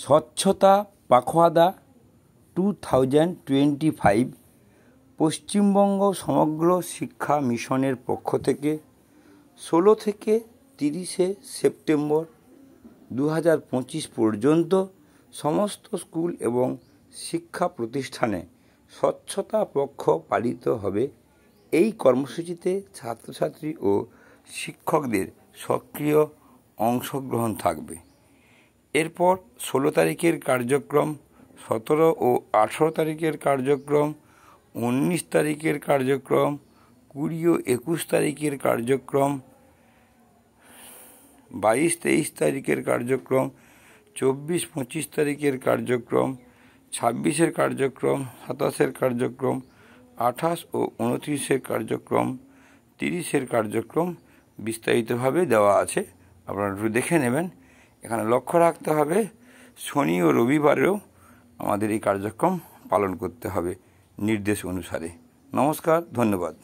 স্বচ্ছতা পাখওয়াদা 2025 পশ্চিমবঙ্গ সমগ্র শিক্ষা মিশনের পক্ষ থেকে 16 থেকে 30 সেপ্টেম্বর 2025 পর্যন্ত সমস্ত স্কুল এবং শিক্ষা প্রতিষ্ঠানে স্বচ্ছতা পক্ষ পালিত হবে। এই কর্মসূচিতে ছাত্রছাত্রী ও শিক্ষকদের সক্রিয় অংশগ্রহণ থাকবে। এরপর 16 তারিখের কার্যক্রম, 17 ও 18 তারিখের কার্যক্রম, 19 তারিখের কার্যক্রম, 20 ও 21 তারিখের কার্যক্রম, 22-23 তারিখের কার্যক্রম, 24-25 তারিখের কার্যক্রম, 26-এর কার্যক্রম, 27-এর কার্যক্রম, 28 ও 29-এর কার্যক্রম, 30-এর কার্যক্রম বিস্তারিতভাবে দেওয়া আছে, আপনারা একটু দেখে নেবেন। এখানে লক্ষ্য রাখতে হবে শনি ও রবিবারেও আমাদের এই কার্যক্রম পালন করতে হবে নির্দেশ অনুসারে। নমস্কার, ধন্যবাদ।